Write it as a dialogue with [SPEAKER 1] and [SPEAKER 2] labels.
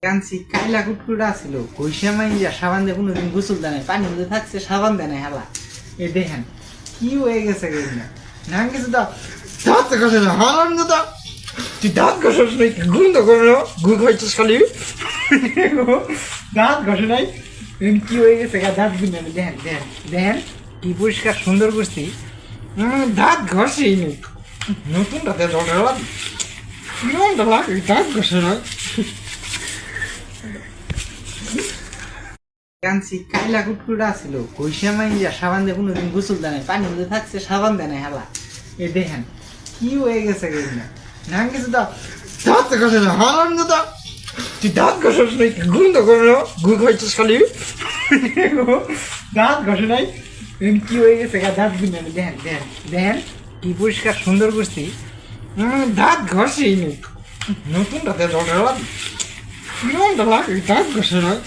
[SPEAKER 1] কাঞ্চি কাইলা কুটকুটা ছিল কইসা মাইয়া সাবান দিয়ে কোনোদিন গোসল দেয় নাই, পানির মধ্যে থাকছে সাবান দেয় নাই হালা। এ দেখেন কি হয়ে গেছে না না কিছু দাও দাঁত ঘষে না হারান দাদা, তুই দাঁত ঘষস নাই গুণ তো করে না গুণ খাইছিস খালি দাঁত ঘষে নাই কি হয়ে গেছে দাঁত গুনে দেখেন দেখেন দেখেন কি পরিষ্কার সুন্দর করছি, দাঁত ঘষেই নেই নতুন দাঁতে দাঁত ঘষে নয়। কাঞ্চি কাইলা কুটকুটা ছিল কইসা মাইয়া সাবান দিয়ে কোনোদিন গোসল দেয় নাই, পানির মধ্যে থাকছে সাবান দেয় নাই হালা। এ দেখেন কি হয়ে গেছে না না কিছু দাও দাঁত ঘষে না হারান দাদা, তুই দাঁত ঘষস নাই গুণ তো করে না গুণ খাইছিস খালি দাঁত ঘষে নাই কি হয়ে গেছে দাঁত গুনে দেখেন দেখেন দেখেন কি পরিষ্কার সুন্দর করছি, দাঁত ঘষেই নেই নতুন দাঁতে দাঁত ঘষে নয়।